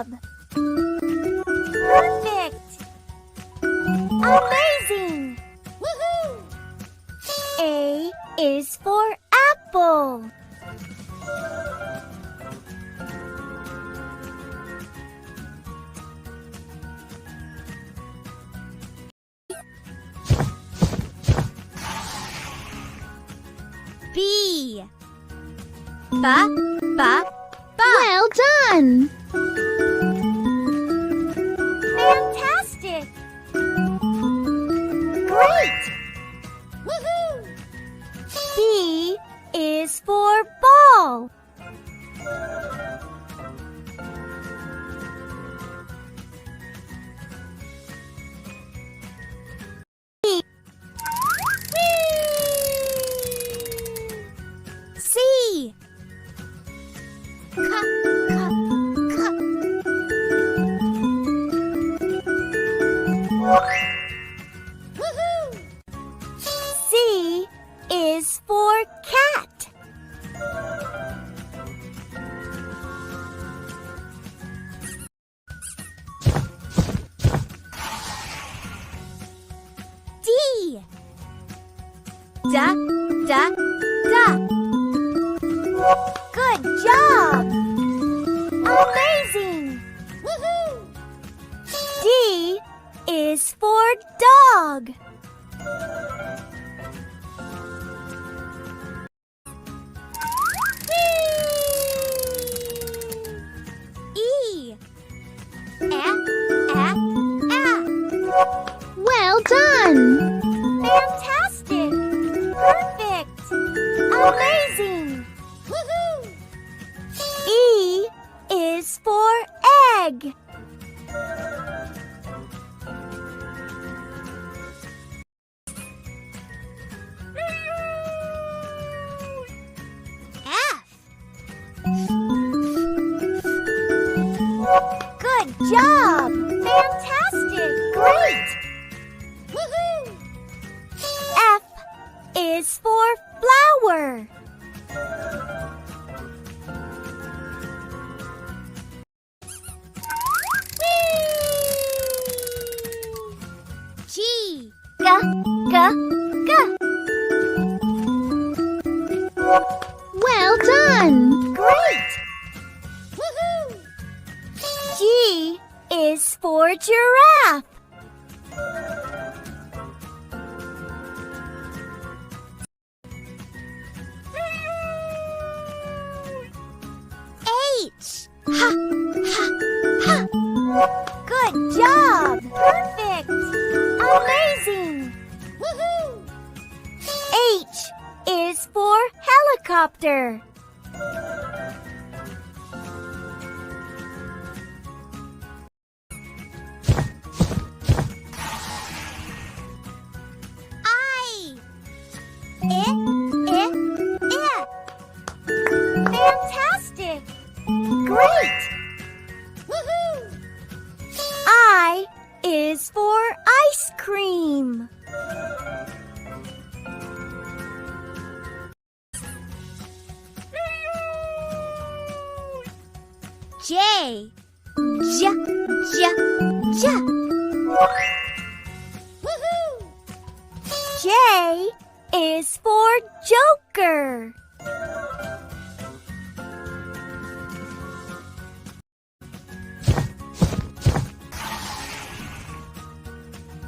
job! Perfect! Amazing! Woohoo! A is for apple. B. Ba, ba, ba. Well done! Fantastic! Great! Woohoo! B is for ball. C. Ka, ka, ka. Woohoo! C is for cat. D. Da, da, da. Good job! Amazing! Woohoo! D is for dog. E. Well done! Fantastic! Perfect! Amazing! Woohoo! E is for egg. F. Good job! Fantastic! Great! Woohoo! F is for flower. G. Ga, ga, ga. Well done! Great! Woohoo! G is for giraffe. H. Ha, ha, ha. Good job! Perfect! Amazing! Woohoo! H is for helicopter. I. Fantastic! Great! Woohoo! I is for ice cream. J. J, J, J. Woohoo! J is for joker.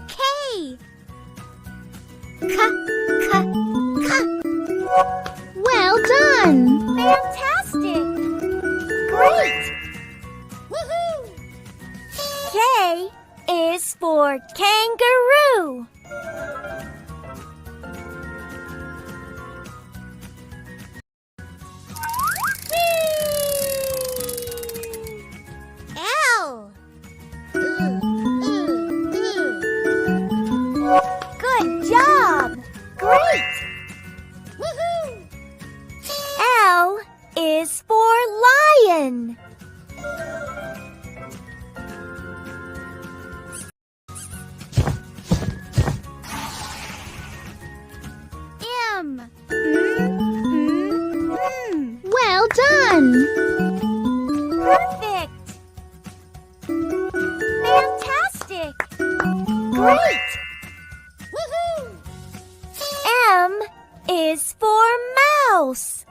K. Ka, ka, ka. Well done! Fantastic! Great! Woohoo! K is for kangaroo. L. Good job! Great! Woohoo! L is for lion. M. Well done! Perfect! is for mouse.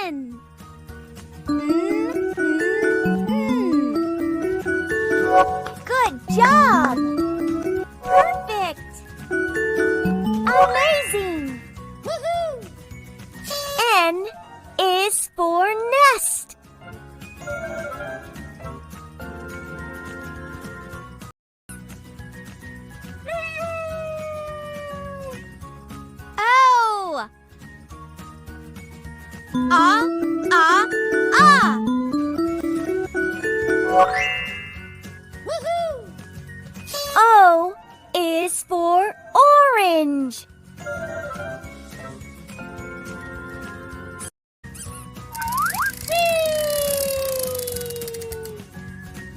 N. Good job! Perfect! Amazing! Woohoo! N is for nest. O. Ah. Woohoo! O is for orange.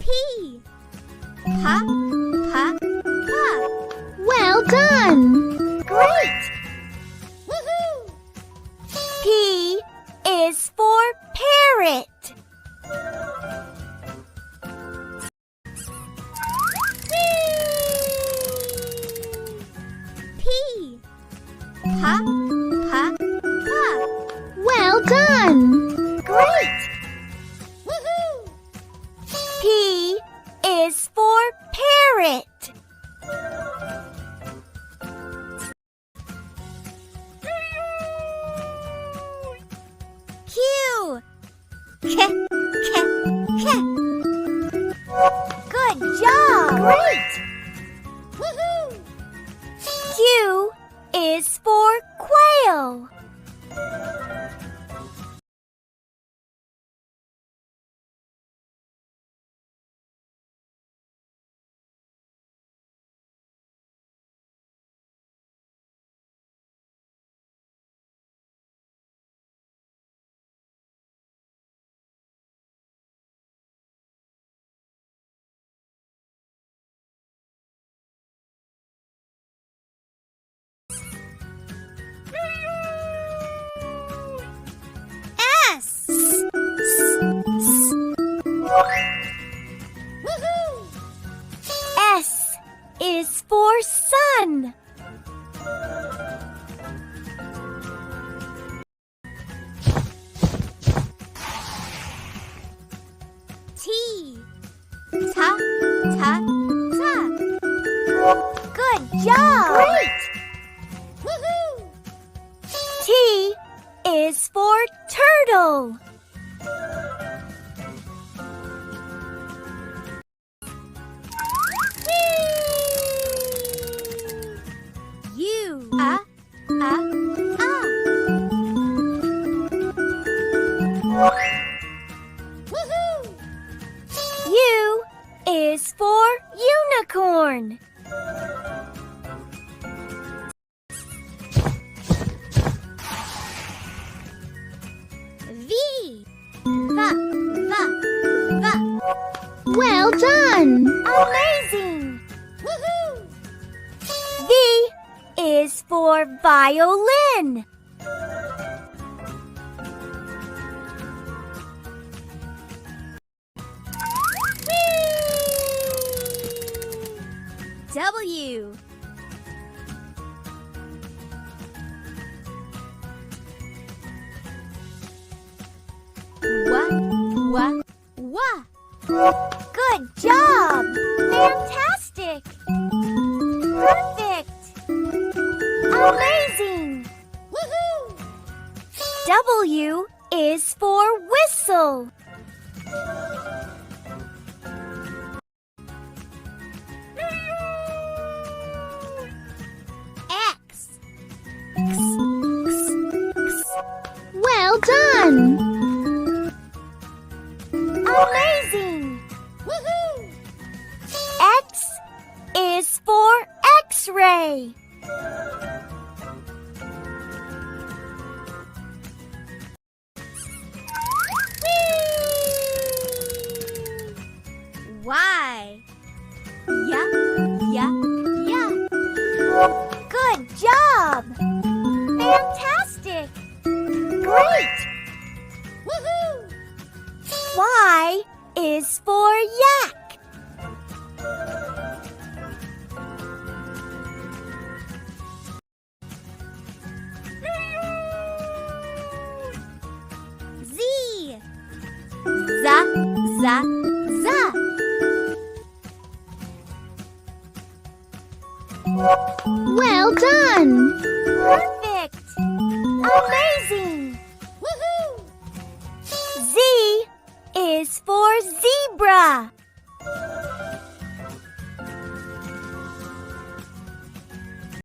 P. Pa. Well done! Great! Woohoo! P is for parrot. P. Pa. Well done! Great! Woohoo! P is for parrot. Q. Good job! Great! Woohoo! Q is for quail. S. Woohoo! S is for sun. T. Ta. Good job! Great! Woohoo! T is for turtle. U. Woohoo! U is for unicorn. V. Well done! Amazing! Woohoo! V is for violin. W. Wa. Good job! Fantastic! Perfect! Amazing! Woohoo! W is for whistle. X. Well done! Amazing! Woohoo! X is for X-ray. Y. Yeah. Good job! Fantastic! Great! Woohoo! Y is for yak. Z. Z. Well done! Perfect! Amazing! Woohoo! Z is for zebra.